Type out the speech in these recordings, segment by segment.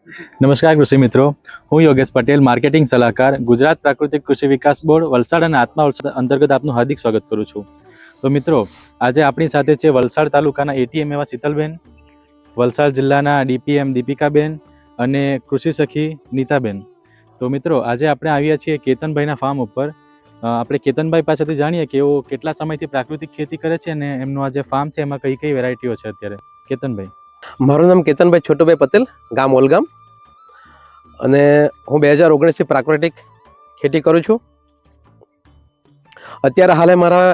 નમસ્કાર કૃષિ મિત્રો, હું યોગેશ પટેલ, માર્કેટિંગ સલાહકાર, ગુજરાત પ્રાકૃતિક કૃષિ વિકાસ બોર્ડ વલસાડ અને આત્મા વલસાડ અંતર્ગત આપનું હાર્દિક સ્વાગત કરું છું. તો મિત્રો, આજે આપણી સાથે છે વલસાડ તાલુકાના એટીએમ એવા શીતલબેન, વલસાડ જિલ્લાના ડીપીએમ દીપિકાબેન અને કૃષિ સખી નીતાબેન. તો મિત્રો, આજે આપણે આવ્યા છીએ કેતનભાઈના ફાર્મ ઉપર. આપણે કેતનભાઈ પાસેથી જાણીએ કે એઓ કેટલા સમયથી પ્રાકૃતિક ખેતી કરે છે અને એમનું આ જે ફાર્મ છે એમાં કઈ કઈ વેરાયટીઓ છે અત્યારે. કેતનભાઈ. મારું નામ કેતનભાઈ છોટુભાઈ પટેલ, ગામ ઓલગામ, અને હું 2019થી પ્રાકૃતિક ખેતી કરું છું. અત્યારે હાલે મારા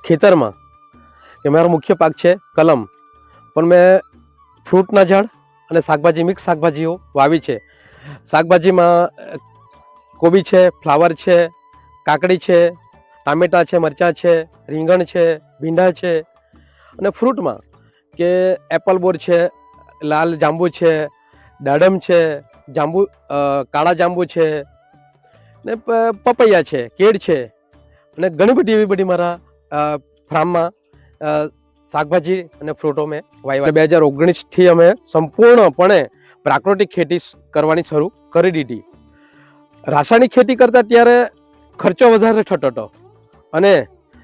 ખેતરમાં કે મારો મુખ્ય પાક છે કલમ, પણ મેં ફ્રૂટના ઝાડ અને શાકભાજી મિક્સ શાકભાજીઓ વાવી છે. શાકભાજીમાં કોબી છે, ફ્લાવર છે, કાકડી છે, ટામેટાં છે, મરચાં છે, રીંગણ છે, ભીંડા છે. અને ફ્રૂટમાં કે એપલ બોર છે, લાલ જાંબુ છે, દાડમ છે, જાંબુ કાળા જાંબુ છે, ને પપૈયા છે, કેળ છે, અને ઘણી બધી એવી બધી મારા ફાર્મમાં શાકભાજી અને ફ્રૂટો મેં વાવ્યા. 2019થી અમે સંપૂર્ણપણે પ્રાકૃતિક ખેતી કરવાની શરૂ કરી દીધી. રાસાયણિક ખેતી કરતા ત્યારે ખર્ચો વધારે થતો હતો, અને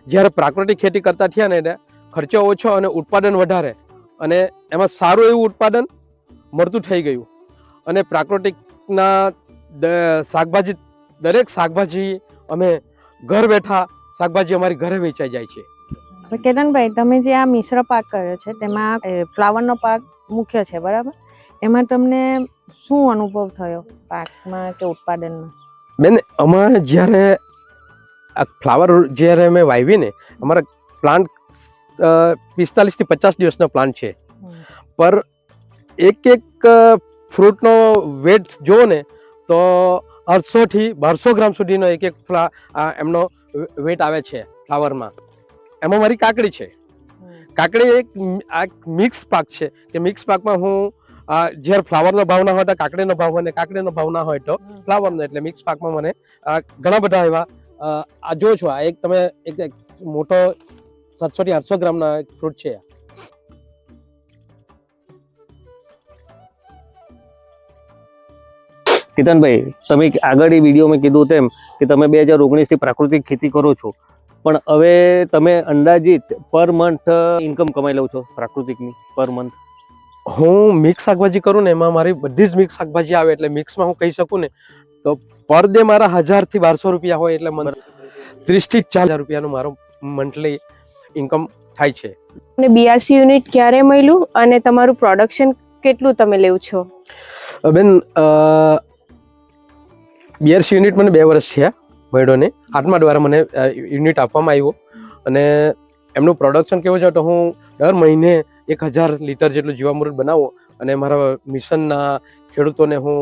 જ્યારે પ્રાકૃતિક ખેતી કરતા થયા ને એટલે ખર્ચો ઓછો અને ઉત્પાદન વધારે, અને એમાં સારું એવું ઉત્પાદન મળતું થઈ ગયું. અને પ્રાકૃતિકના શાકભાજી, દરેક શાકભાજી અમે ઘર બેઠા શાકભાજી અમારી ઘરે વેચાઈ જાય છે. કેતનભાઈ, તમે જે આ મિશ્ર પાક કર્યો છે તેમાં ફ્લાવરનો પાક મુખ્ય છે, બરાબર? એમાં તમને શું અનુભવ થયો પાકમાં કે ઉત્પાદનમાં? બેન, અમારે જ્યારે આ ફ્લાવર જ્યારે અમે વાવીને, અમારા પ્લાન્ટ 45 થી 50 દિવસનો પ્લાન્ટ છે, પર એક ફ્રૂટનો વેટ જુઓ ને તો 800 થી 1200 ગ્રામ સુધીનો એક એમનો વેટ આવે છે ફ્લાવરમાં. એમાં મારી કાકડી છે. કાકડી એક મિક્સ પાક છે કે મિક્સ પાકમાં હું જ્યારે ફ્લાવરનો ભાવ ના હોય તો કાકડીનો ભાવ હોય, ને કાકડીનો ભાવ ના હોય તો ફ્લાવરનો, એટલે મિક્સ પાકમાં મને ઘણા બધા એવા આ જો છો. આ એક તમે એક મોટો 700 થી 800 ગ્રામના ફ્રૂટ છે. કેતનભાઈ, તમે આગળ વિડીયોમાં કીધું તેમ કે તમે 2019થી પ્રાકૃતિક ખેતી કરો છો, પણ હવે તમે અંદાજિત પર મંથ ઇન્કમ કમાઈ લો છો પ્રાકૃતિકની પર મંથ? હું મિક્સ શાકભાજી કરું ને એમાં મારી બધી જ મિક્સ શાકભાજી આવે, એટલે મિક્સમાં હું કહી શકું ને તો પર ડે મારા 1000 થી 1200 રૂપિયા હોય, એટલે 30 થી 40 રૂપિયાનું મારો મંથલી ઇન્કમ થાય છે. અને બીઆરસી યુનિટ ક્યારે મળ્યું અને તમારું પ્રોડક્શન કેટલું તમે લેવ છો? બેન, બીઆરસી યુનિટ મને 2 વર્ષ થયા મળ્યો ને. આત્મા દ્વારા મને યુનિટ આપવામાં આવ્યો, અને એમનું પ્રોડક્શન કેવું છે તો હું દર મહિને 1000 લીટર જેટલું જીવામૃત બનાવું, અને મારા મિશનના ખેડૂતોને હું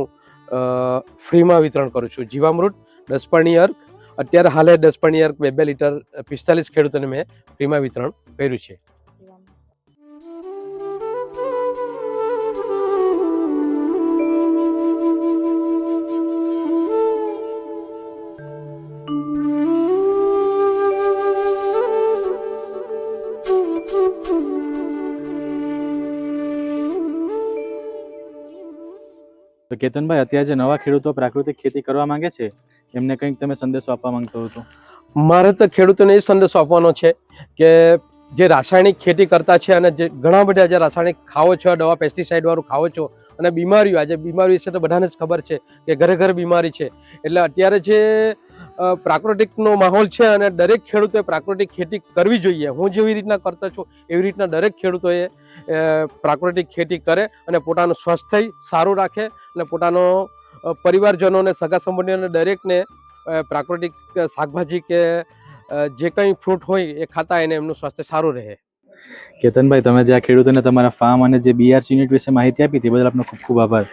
ફ્રીમાં વિતરણ કરું છું. જીવામૃત 10 પરની અર્ક, અત્યારે હાલે 10 પરની અર્ક 2 લીટર 45 ખેડૂતોને મેં ફ્રીમાં વિતરણ કર્યું છે. તો કેતનભાઈ, અત્યારે જે નવા ખેડૂતો પ્રાકૃતિક ખેતી કરવા માંગે છે એમને કંઈક તમે સંદેશો આપવા માંગતો હતો? મારે તો ખેડૂતોને એ સંદેશો આપવાનો છે કે જે રાસાયણિક ખેતી કરતા છે, અને જે ઘણા બધા જે રાસાયણિક ખાઓ છો, દવા પેસ્ટિસાઇડ વાળું ખાઓ છો, અને બીમારીઓ, આજે બીમારી વિશે તો બધાને જ ખબર છે કે ઘરે ઘરે બીમારી છે. એટલે અત્યારે જે પ્રાકૃતિકનો માહોલ છે, અને દરેક ખેડૂતોએ પ્રાકૃતિક ખેતી કરવી જોઈએ. હું જેવી રીતના કરતો છું એવી રીતના દરેક ખેડૂતોએ પ્રાકૃતિક ખેતી કરે અને પોતાનું સ્વાસ્થ્ય સારું રાખે, અને પોતાનો પરિવારજનોને, સગા સંબંધીઓને દરેકને પ્રાકૃતિક શાકભાજી કે જે કંઈ ફ્રૂટ હોય એ ખાતા એને એમનું સ્વાસ્થ્ય સારું રહે. કેતનભાઈ, તમે જે આ ખેડૂતોને તમારા ફાર્મ અને જે બીઆરસી યુનિટ વિશે માહિતી આપી તે બદલ આપનો ખૂબ ખૂબ આભાર.